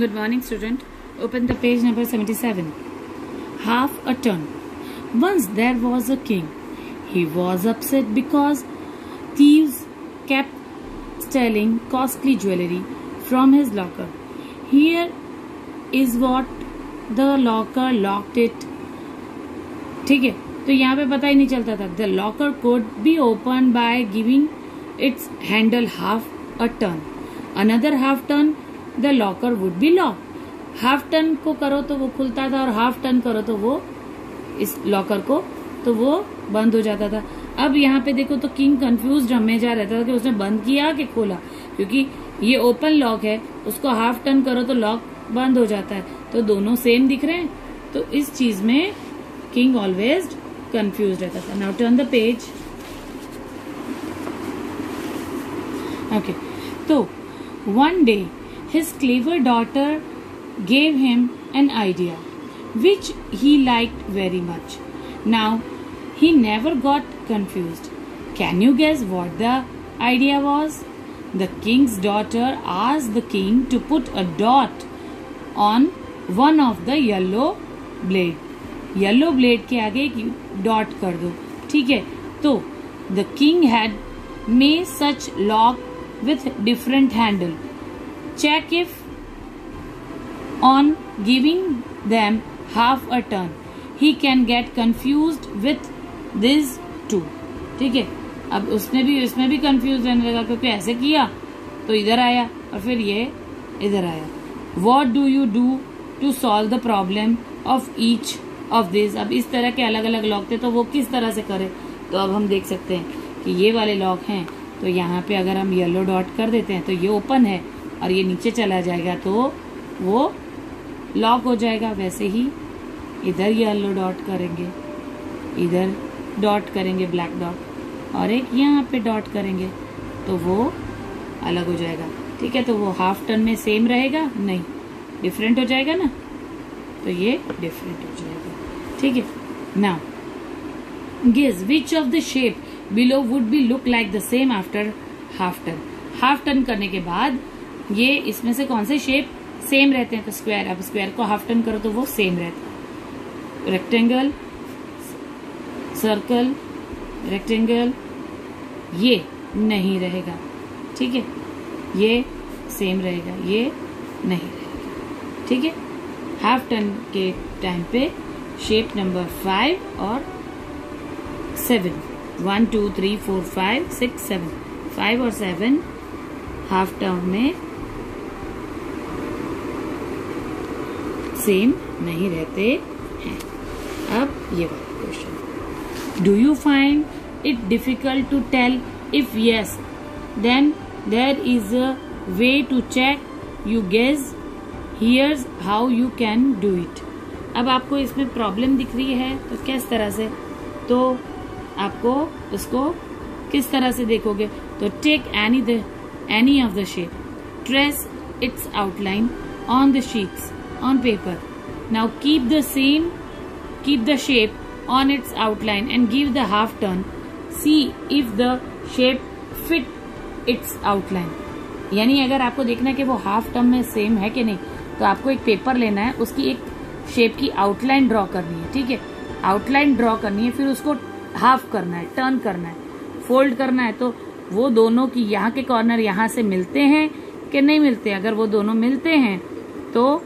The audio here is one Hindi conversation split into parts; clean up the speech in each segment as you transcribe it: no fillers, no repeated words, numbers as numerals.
Good morning, student. Open the page number 77. Half a turn. Once there was a king. He was upset because thieves kept stealing costly jewelry from his locker. Here is what the locker locked it. ठीक है, तो यहाँ पे पता ही नहीं चलता था. The locker could be opened by giving its handle half a turn. Another half turn, the locker would be locked. Half turn को करो तो वो खुलता था और हाफ टर्न करो तो वो इस लॉकर को तो वो बंद हो जाता था. अब यहाँ पे देखो तो किंग कंफ्यूज हमेशा रहता था कि उसने बंद किया कि खोला, क्योंकि ये ओपन लॉक है, उसको हाफ टर्न करो तो लॉक बंद हो जाता है, तो दोनों सेम दिख रहे हैं. तो इस चीज में किंग ऑलवेज कंफ्यूज रहता था. Now turn the page. Okay, तो one day his clever daughter gave him an idea which he liked very much. Now he never got confused. Can you guess what the idea was? The king's daughter asked the king to put a dot on one of the yellow blade. Yellow blade के आगे एक dot कर दो. ठीक है, तो the king had made such lock with different handle. Check if on giving them half a turn he can get confused with these two. ठीक है, अब उसने भी इसमें भी कंफ्यूज रहने लगा क्योंकि ऐसे किया तो इधर आया और फिर ये इधर आया. What do you do to solve the problem of each of these? अब इस तरह के अलग अलग लॉक थे तो वो किस तरह से करे, तो अब हम देख सकते हैं कि ये वाले लॉक हैं तो यहाँ पे अगर हम येलो डॉट कर देते हैं तो ये ओपन है और ये नीचे चला जाएगा तो वो लॉक हो जाएगा. वैसे ही इधर येलो डॉट करेंगे, इधर डॉट करेंगे ब्लैक डॉट और एक यहाँ पे डॉट करेंगे तो वो अलग हो जाएगा. ठीक है, तो वो हाफ टर्न में सेम रहेगा नहीं, डिफरेंट हो जाएगा ना, तो ये डिफरेंट हो जाएगा. ठीक है, now guess which of the shape below would be look like the same after half turn. Half turn करने के बाद ये इसमें से कौन से शेप सेम रहते हैं, तो स्क्वायर. अब स्क्वायर को हाफ टर्न करो तो वो सेम रहता है. रेक्टेंगल, सर्कल, रेक्टेंगल, ये नहीं रहेगा. ठीक है, ये सेम रहेगा, ये नहीं रहेगा. ठीक है, हाफ टर्न के टाइम पे शेप नंबर 5 और 7, 1 2 3 4 5 6 7, 5 और 7 हाफ टर्न में सेम नहीं रहते हैं. अब ये वाला question, do you find it difficult to tell? If yes then there is a way to check you guess. Here's how you can do it. अब आपको इसमें प्रॉब्लम दिख रही है तो किस तरह से, तो आपको उसको किस तरह से देखोगे, तो take any of the shape, trace its outline on the sheets on paper. Now keep the shape on its outline and give the half turn. See if the shape fit its outline. यानी अगर आपको देखना है कि वो हाफ टर्न में सेम है कि नहीं, तो आपको एक पेपर लेना है, उसकी एक शेप की आउटलाइन ड्रॉ करनी है. ठीक है, आउटलाइन ड्रॉ करनी है, फिर उसको हाफ करना है, टर्न करना है, फोल्ड करना है, तो वो दोनों की यहाँ के कॉर्नर यहाँ से मिलते हैं कि नहीं मिलते. अगर वो दोनों मिलते हैं तो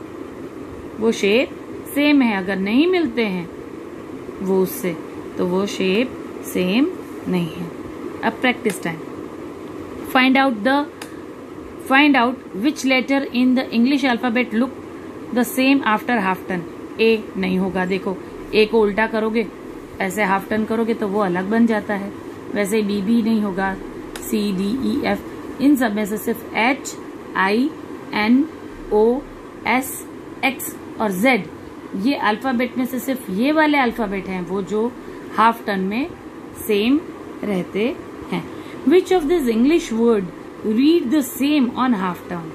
वो शेप सेम है, अगर नहीं मिलते हैं वो उससे, तो वो शेप सेम नहीं है. अब practice time. Find out which letter in the English alphabet look the same after half turn. A नहीं होगा, देखो ए को उल्टा करोगे, ऐसे हाफ टर्न करोगे तो वो अलग बन जाता है. वैसे बी भी नहीं होगा, सी डी ई एफ, इन सब में से सिर्फ H I N O S X और जेड, ये अल्फाबेट में से सिर्फ ये वाले अल्फाबेट हैं वो जो हाफ टर्न में सेम रहते हैं. विच of this English word read the same on half turn.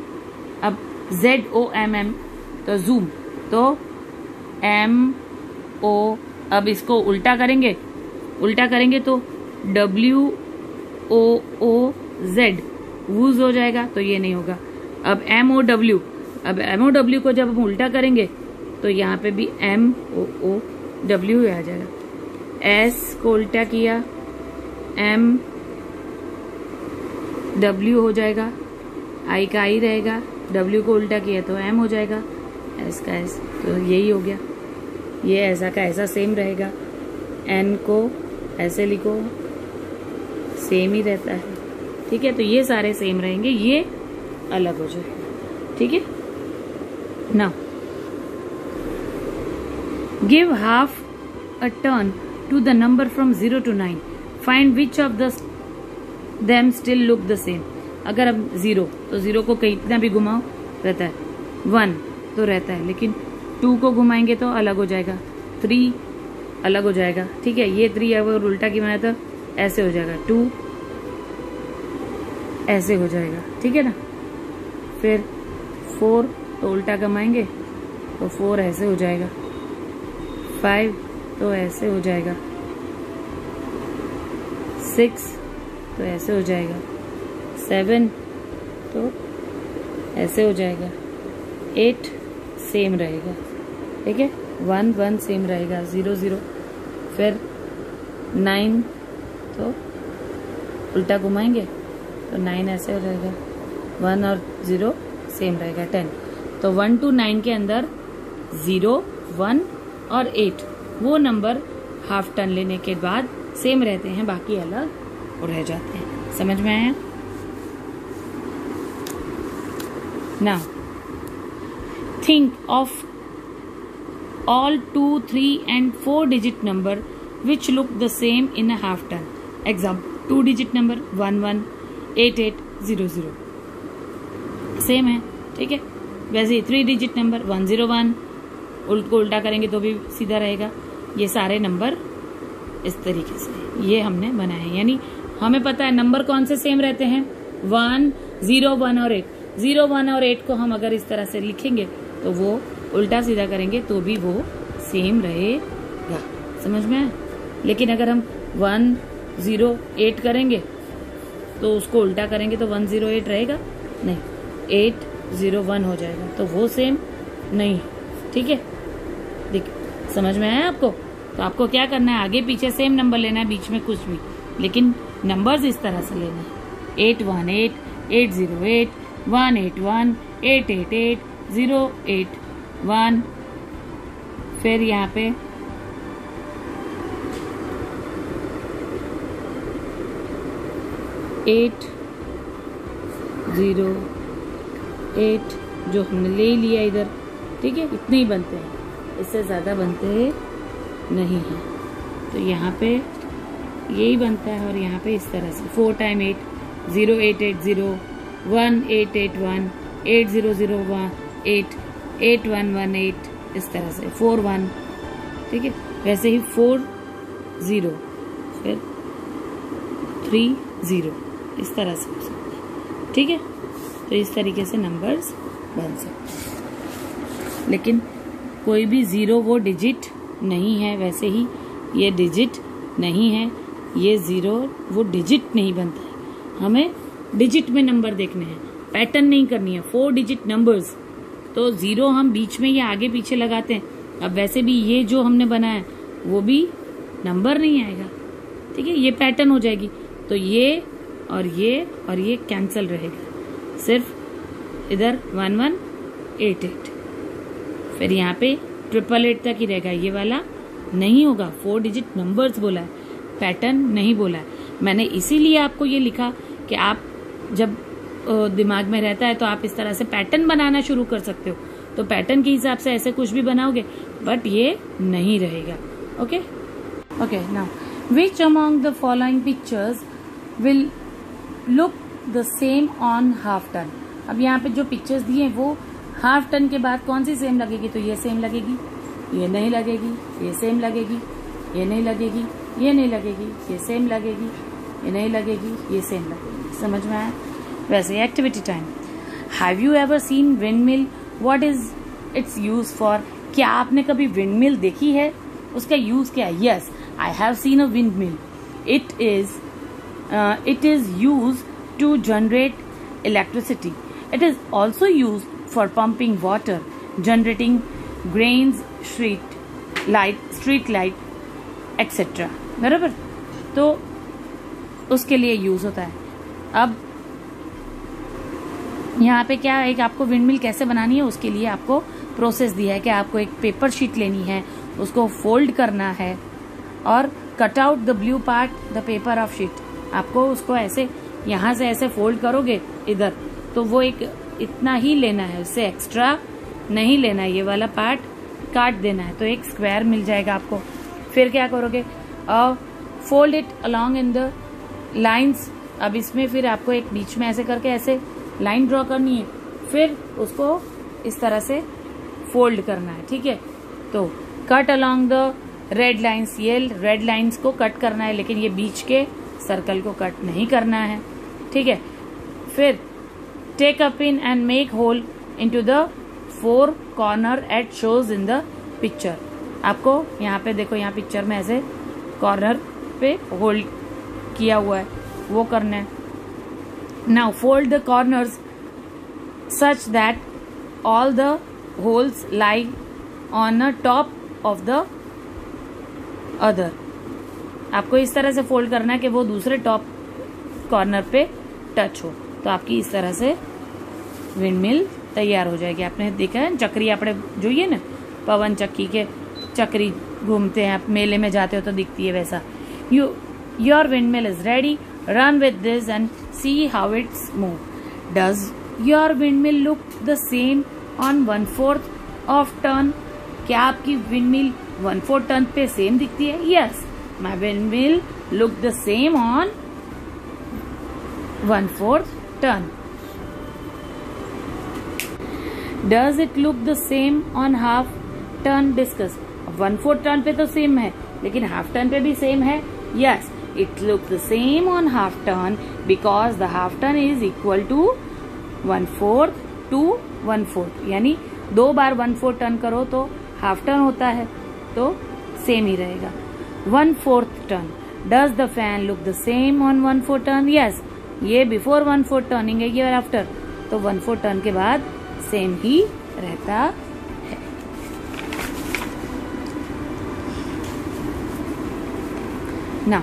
अब ZOOM तो जूम, तो MO, अब इसको उल्टा करेंगे तो WOOZ वूज हो जाएगा, तो ये नहीं होगा. अब MOW अब MOW को जब हम उल्टा करेंगे तो यहाँ पे भी MOOW ही आ जाएगा। S को उल्टा किया MW हो जाएगा, I का I रहेगा, W को उल्टा किया तो M हो जाएगा, S का S, तो यही हो गया। ये ऐसा का ऐसा सेम रहेगा। N को ऐसे लिखो, सेम ही रहता है, ठीक है। तो ये सारे सेम रहेंगे, ये अलग हो जाएगा, ठीक है। Now give half a turn to the number from 0 to 9, find which of the them still look the same. अगर अब 0 तो 0 को कितना भी घुमाओ रहता है, 1 तो रहता है, लेकिन 2 को घुमाएंगे तो अलग हो जाएगा, 3 अलग हो जाएगा, ठीक है। ये 3 अगर उल्टा की बनाया तो ऐसे हो जाएगा, 2 ऐसे हो जाएगा, ठीक है ना। फिर 4 तो उल्टा घुमाएंगे तो 4 ऐसे हो जाएगा, 5 तो ऐसे हो जाएगा, 6 तो ऐसे हो जाएगा, 7 तो ऐसे हो जाएगा, 8 सेम रहेगा, ठीक है। 1 1 सेम रहेगा, 0 0। फिर 9 तो उल्टा घुमाएंगे तो 9 ऐसे हो जाएगा, 1 और 0 सेम रहेगा, 10। तो 1 to 9 के अंदर 0 1 और 8 वो नंबर हाफ टर्न लेने के बाद सेम रहते हैं, बाकी अलग रह जाते हैं। समझ में आया? Now think of all 2, 3 and 4 digit number which look the same in a half turn. Example, 2 digit number 1 1 8 8 0 0 same है, ठीक है। वैसे ही 3 digit नंबर 1 0 1 को उल्टा करेंगे तो भी सीधा रहेगा। ये सारे नंबर इस तरीके से ये हमने बनाए हैं, यानी हमें पता है नंबर कौन से सेम रहते हैं, 1 0 1 और 8। 0 1 और 8 को हम अगर इस तरह से लिखेंगे तो वो उल्टा सीधा करेंगे तो भी वो सेम रहेगा। समझ में आया? लेकिन अगर हम 1 0 8 करेंगे तो उसको उल्टा करेंगे तो 1 0 8 रहेगा नहीं, 8 0 1 हो जाएगा, तो वो सेम नहीं, ठीक है। देखिए समझ में आया आपको? तो आपको क्या करना है, आगे पीछे सेम नंबर लेना है, बीच में कुछ भी, लेकिन नंबर्स इस तरह से लेना है, 8 1 8 8 0 8 1 8 1 8 8 8 0 8 1। फिर यहाँ पे 8 0 8 जो हमने ले लिया इधर, ठीक है। इतने ही बनते हैं, इससे ज्यादा बनते नहीं हैं। तो यहाँ पे यही बनता है और यहाँ पे इस तरह से 4 टाइम 8 0 8 8 0 1 8 8 1 8 0 0 1 8 8 1 1 8 इस तरह से 4 1, ठीक है। वैसे ही 4 0 फिर 3 0 इस तरह से हो सकता है, ठीक है। तो इस तरीके से नंबर्स बन सकते हैं, लेकिन कोई भी 0 वो डिजिट नहीं है, वैसे ही ये डिजिट नहीं है, ये 0 वो डिजिट नहीं बनता है। हमें डिजिट में नंबर देखने हैं, पैटर्न नहीं करनी है। 4 डिजिट नंबर्स तो 0 हम बीच में या आगे पीछे लगाते हैं। अब वैसे भी ये जो हमने बनाया वो भी नंबर नहीं आएगा, ठीक है, ये पैटर्न हो जाएगी। तो ये और ये कैंसल रहेगा, सिर्फ इधर 1 1 8 8, फिर यहाँ पे 888 तक ही रहेगा, ये वाला नहीं होगा। 4 डिजिट नंबर्स बोला है, पैटर्न नहीं बोला है। मैंने इसीलिए आपको ये लिखा कि आप जब दिमाग में रहता है तो आप इस तरह से पैटर्न बनाना शुरू कर सकते हो, तो पैटर्न के हिसाब से ऐसे कुछ भी बनाओगे, बट ये नहीं रहेगा। Okay okay, now which among the following pictures will look the same on half turn. अब यहाँ पे जो पिक्चर्स दिए हैं वो हाफ टर्न के बाद कौन सी सेम लगेगी, तो ये सेम लगेगी, ये नहीं लगेगी, ये सेम लगेगी, ये नहीं लगेगी, ये नहीं लगेगी, ये सेम लगेगी, ये नहीं लगेगी, ये सेम लगेगी। समझ में आया? वैसे activity time, have you ever seen windmill, what is it's use for. क्या आपने कभी विंडमिल देखी है, उसका यूज क्या है? Yes, I have seen a windmill. it is used to generate electricity. It is also used for pumping water, generating grains, street light, etc. बराबर, तो उसके लिए यूज होता है. अब यहाँ पे क्या है, आपको विंडमिल कैसे बनानी है उसके लिए आपको प्रोसेस दिया है कि आपको एक पेपर शीट लेनी है, उसको फोल्ड करना है और cut out the blue part the paper of sheet. आपको उसको ऐसे यहाँ से ऐसे फोल्ड करोगे इधर, तो वो एक इतना ही लेना है, उससे एक्स्ट्रा नहीं लेना है. ये वाला पार्ट काट देना है, तो एक स्क्वायर मिल जाएगा आपको. फिर क्या करोगे, fold it along in the lines. अब इसमें फिर आपको एक बीच में ऐसे करके ऐसे लाइन ड्रॉ करनी है, फिर उसको इस तरह से फोल्ड करना है. ठीक है, तो cut along the red lines, ये रेड लाइन्स को कट करना है, लेकिन ये बीच के सर्कल को कट नहीं करना है. ठीक है, फिर take a pin and make hole into the 4 corner at shows in the picture. आपको यहाँ पे देखो, यहाँ पिक्चर में ऐसे कॉर्नर पे होल्ड किया हुआ है, वो करना है. Now fold the corners such that all the holes lie on a top of the other. आपको इस तरह से फोल्ड करना है कि वो दूसरे टॉप कॉर्नर पे टच हो. तो आपकी इस तरह से विंडमिल तैयार हो जाएगी. आपने देखा है चक्री, आपने જોઈએ ना पवन चक्की के चक्री घूमते हैं, आप मेले में जाते हो तो दिखती है वैसा. Your windmill is ready, run with this and see how it's move. Does your windmill look the same on 1/4 of turn. क्या आपकी विंडमिल 1/4 टर्न पे सेम दिखती है? Yes, my windmill look the same on 1/4 turn. Does it look the same on half turn? Discuss. 1/4 turn पे तो सेम है, लेकिन हाफ टर्न पे भी सेम है. Yes, it looks the same on half turn because the half turn is equal to 1/4 to 1/4. यानी 2 बार 1/4 टर्न करो तो हाफ टर्न होता है, तो सेम ही रहेगा. 1/4 turn. Does the fan look the same on 1/4 turn? Yes, ये बिफोर 1/4 टर्निंग है, ये आफ्टर, तो 1/4 टर्न के बाद सेम ही रहता है. Now,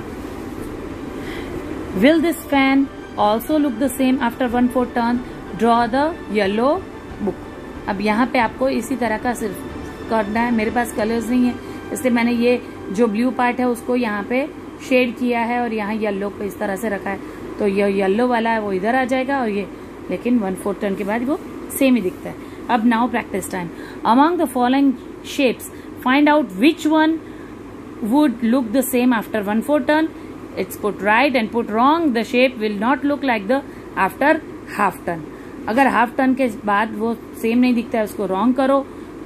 will this fan also look the same after 1/4 turn? Draw the yellow book. अब यहाँ पे आपको इसी तरह का सिर्फ करना है. मेरे पास कलर्स नहीं है, इसलिए मैंने ये जो ब्लू पार्ट है उसको यहाँ पे शेड किया है और यहाँ येलो को इस तरह से रखा है. तो ये येलो वाला है वो इधर आ जाएगा और ये, लेकिन 1/4 टर्न के बाद वो सेम ही दिखता है. अब now practice time. Among the following shapes find out which one would look the same after 1/4 turn. It's put right and put wrong. The shape will not look like the after half turn. अगर हाफ टर्न के बाद वो सेम नहीं दिखता है उसको रॉन्ग करो,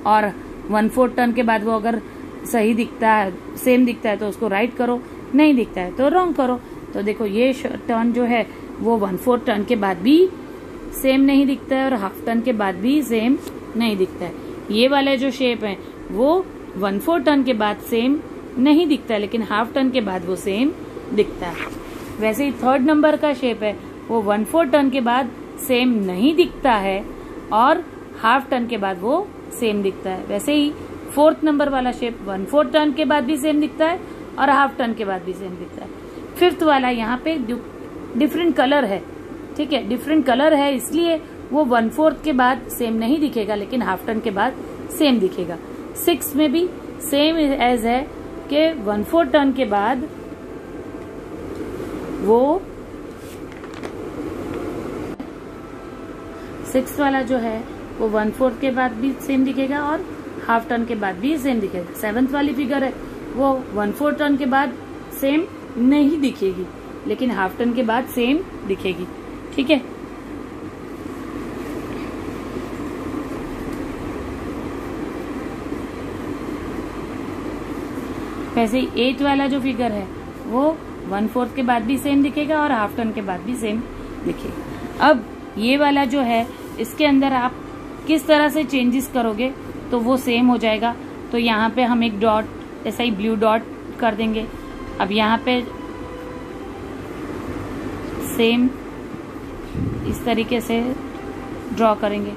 और 1/4 टर्न के बाद वो अगर सही दिखता है, सेम दिखता है तो उसको राइट करो, नहीं दिखता है तो रॉन्ग करो. तो देखो ये टर्न जो है वो 1/4 टर्न के बाद भी सेम नहीं दिखता है और हाफ टर्न के बाद भी सेम नहीं दिखता है. ये वाले जो शेप है वो 1/4 टर्न के बाद सेम नहीं दिखता है, लेकिन हाफ टर्न के बाद वो सेम दिखता है. वैसे ही 3rd नंबर का शेप है वो 1/4 टर्न के बाद सेम नहीं दिखता है और हाफ टर्न के बाद वो सेम दिखता है. वैसे ही 4th नंबर वाला शेप 1/4 टर्न के बाद भी सेम दिखता है और हाफ टर्न के बाद भी सेम दिखता है. 5th वाला यहाँ पे डिफरेंट कलर है. ठीक है, डिफरेंट कलर है इसलिए वो 1/4 के बाद सेम नहीं दिखेगा, लेकिन हाफ टर्न के बाद सेम दिखेगा. 6 में भी सेम एज है कि 1/4 टर्न के बाद वो 6 वाला जो है वो 1/4 के बाद भी सेम दिखेगा और हाफ टर्न के बाद भी सेम दिखेगा. 7th वाली फिगर है वो 1/4 टर्न के बाद सेम नहीं दिखेगी, लेकिन हाफ टर्न के बाद सेम दिखेगी. ठीक है, वैसे ही 8 वाला जो फिगर है वो 1/4 के बाद भी सेम दिखेगा और हाफ टर्न के बाद भी सेम दिखेगा. अब ये वाला जो है इसके अंदर आप किस तरह से चेंजेस करोगे तो वो सेम हो जाएगा. तो यहाँ पे हम एक डॉट ऐसा ही ब्लू डॉट कर देंगे. अब यहाँ पे सेम इस तरीके से ड्रॉ करेंगे.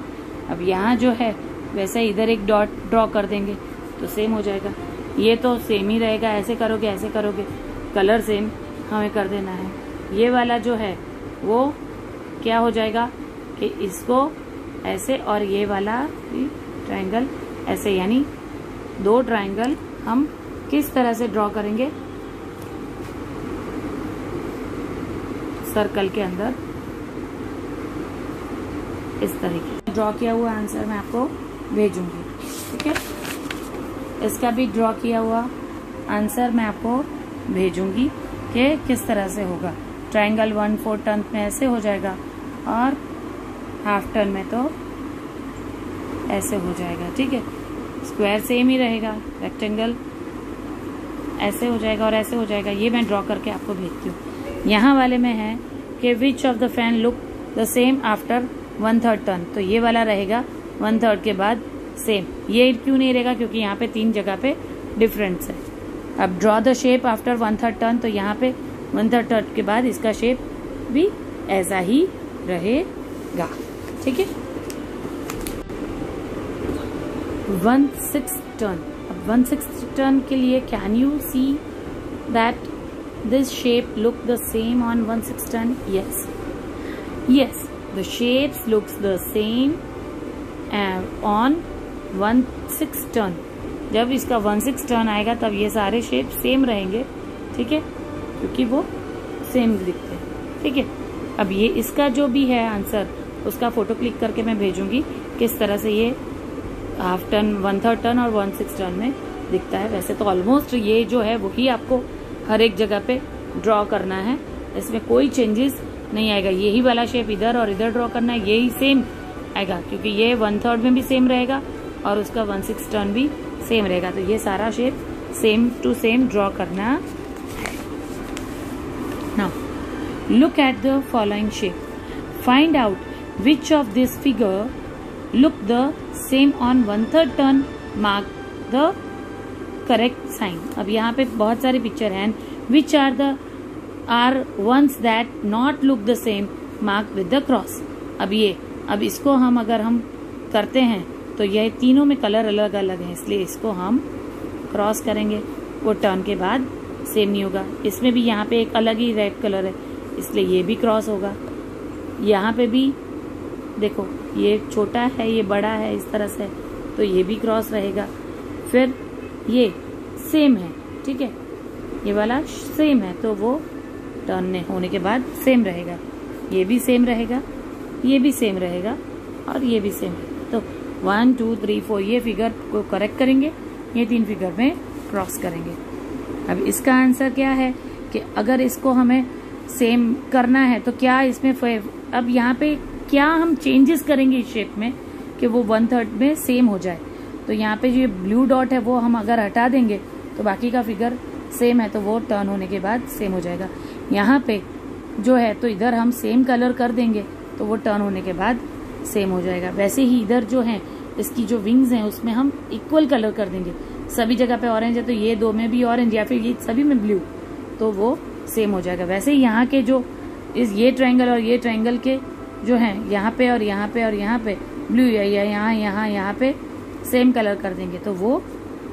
अब यहाँ जो है वैसे इधर एक डॉट ड्रॉ कर देंगे तो सेम हो जाएगा। ये तो सेम ही रहेगा, ऐसे करोगे, कलर सेम हमें कर देना है। ये वाला जो है वो क्या हो जाएगा कि इसको ऐसे और ये वाला ट्रायंगल ऐसे, यानी 2 ट्रायंगल हम किस तरह से ड्रॉ करेंगे, सर्कल के अंदर इस तरीके से ड्रॉ किया हुआ आंसर मैं आपको भेजूंगी। ठीक है, इसका भी ड्रॉ किया हुआ आंसर मैं आपको भेजूंगी कि किस तरह से होगा। ट्रायंगल 1/4 टर्न में ऐसे हो जाएगा और हाफ टर्न में तो ऐसे हो जाएगा। ठीक है, स्क्वायर सेम ही रहेगा, रेक्टेंगल ऐसे हो जाएगा और ऐसे हो जाएगा। ये मैं ड्रॉ करके आपको भेजती हूँ। यहाँ वाले में है कि विच of the fan look the same after 1/3 turn, तो ये वाला रहेगा 1/3 के बाद सेम। ये क्यों नहीं रहेगा, क्योंकि यहाँ पे 3 जगह पे डिफरेंस है। अब draw the shape after 1/3 turn, तो यहाँ पे 1/3 टर्न के बाद इसका शेप भी ऐसा ही रहेगा। ठीक है, 1/6 टर्न। अब 1/6 टर्न के लिए can you see that this shape look the same on 1/6 turn? Yes, the shapes looks the same on 1/6 turn. जब इसका 1/6 टर्न आएगा तब ये सारे शेप सेम रहेंगे। ठीक है, क्योंकि वो सेम दिखते हैं। ठीक है, अब ये इसका जो भी है आंसर उसका फोटो क्लिक करके मैं भेजूंगी किस तरह से ये हाफ टर्न, 1/3 टर्न और 1/6 टर्न में दिखता है। वैसे तो ऑलमोस्ट ये जो है वही आपको हर एक जगह पे ड्रॉ करना है, इसमें कोई चेंजेस नहीं आएगा। यही वाला शेप इधर और इधर ड्रॉ करना है, यही सेम आएगा, क्योंकि ये 1/3 में भी सेम रहेगा और उसका 1/6 टर्न भी सेम रहेगा। तो ये सारा shape same to same draw करना है। Now look at the following shape, find out which of this figure look the same on 1/3 turn, mark the correct sign. अब यहाँ पे बहुत सारे पिक्चर हैं, which are ones that not look the same, mark with the cross. अब इसको हम अगर हम करते हैं तो ये तीनों में कलर अलग अलग है, इसलिए इसको हम क्रॉस करेंगे, वो टर्न के बाद सेम नहीं होगा। इसमें भी यहाँ पे एक अलग ही रेड कलर है, इसलिए ये भी क्रॉस होगा। यहाँ पे भी देखो, ये छोटा है, ये बड़ा है, इस तरह से, तो ये भी क्रॉस रहेगा। फिर ये सेम है, ठीक है, ये वाला सेम है, तो वो टर्न होने के बाद सेम रहेगा। ये भी सेम रहेगा, ये भी सेम रहेगा और ये भी सेम है। तो 1 2 3 4 ये फिगर को करेक्ट करेंगे, ये 3 फिगर में क्रॉस करेंगे। अब इसका आंसर क्या है कि अगर इसको हमें सेम करना है तो क्या इसमें अब यहाँ पे क्या हम चेंजेस करेंगे इस शेप में कि वो 1/3 में सेम हो जाए। तो यहाँ पे जो ब्लू डॉट है वो हम अगर हटा देंगे तो बाकी का फिगर सेम है, तो वो टर्न होने के बाद सेम हो जाएगा। यहाँ पे जो है तो इधर हम सेम कलर कर देंगे तो वो टर्न होने के बाद सेम हो जाएगा। वैसे ही इधर जो है इसकी जो विंग्स हैं उसमें हम इक्वल कलर कर देंगे। सभी जगह पे ऑरेंज है तो ये 2 में भी ऑरेंज, या फिर ये सभी में ब्लू, तो वो सेम हो जाएगा। वैसे ही यहाँ के जो ये ट्रायंगल और ये ट्रायंगल के जो है यहाँ पे और यहाँ पे और यहाँ पे ब्लू, या यहाँ पे सेम कलर कर देंगे तो वो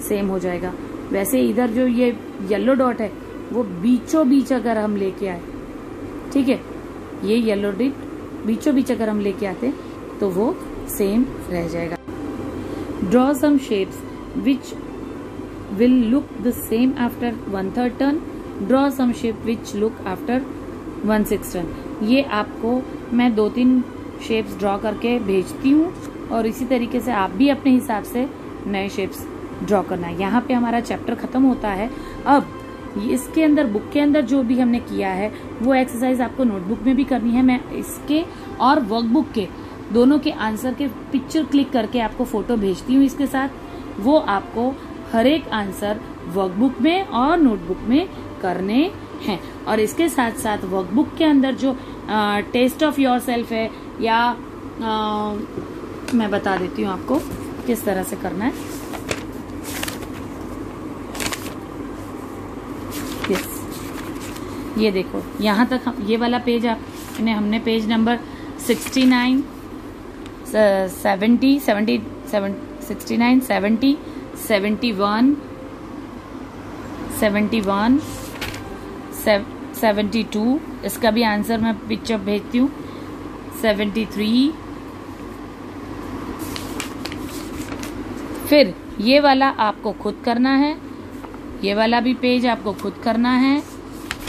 सेम हो जाएगा। वैसे इधर जो ये येलो डॉट है वो बीचों बीच अगर हम लेके आए, ठीक है, ये येलो डॉट बीचों बीच अगर हम लेके आते तो वो सेम रह जाएगा। Draw some shapes which will look the same after 1/3 turn, draw some shape which look after 1/6 turn. ये आपको मैं 2-3 शेप्स ड्रॉ करके भेजती हूँ और इसी तरीके से आप भी अपने हिसाब से नए शेप्स ड्रॉ करना है। यहाँ पे हमारा चैप्टर खत्म होता है। अब इसके अंदर बुक के अंदर जो भी हमने किया है वो एक्सरसाइज आपको नोटबुक में भी करनी है। मैं इसके और वर्कबुक के दोनों के आंसर के पिक्चर क्लिक करके आपको फोटो भेजती हूँ इसके साथ। वो आपको हर एक आंसर वर्कबुक में और नोटबुक में करने हैं। और इसके साथ साथ वर्कबुक के अंदर जो टेस्ट ऑफ योर सेल्फ है, या मैं बता देती हूँ आपको किस तरह से करना है। यस, ये देखो यहाँ तक ये वाला पेज हमने पेज नंबर 69, 70, 69, 70, 71, 71, 72, इसका भी आंसर मैं पिक्चर भेजती हूँ, 73। फिर ये वाला आपको खुद करना है, ये वाला भी पेज आपको खुद करना है,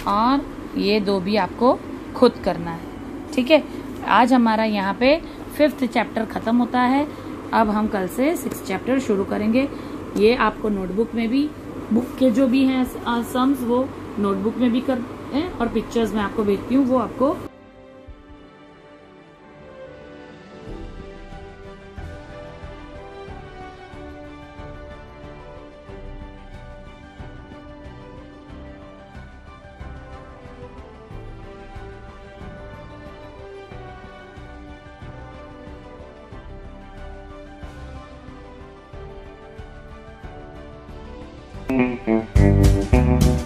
और ये दो भी आपको खुद करना है। ठीक है, आज हमारा यहाँ पे 5th चैप्टर खत्म होता है। अब हम कल से 6th चैप्टर शुरू करेंगे। ये आपको नोटबुक में भी, बुक के जो भी हैं सम्स वो नोटबुक में भी कर हैं, और पिक्चर्स में आपको भेजती हूँ, वो आपको Mm-hmm.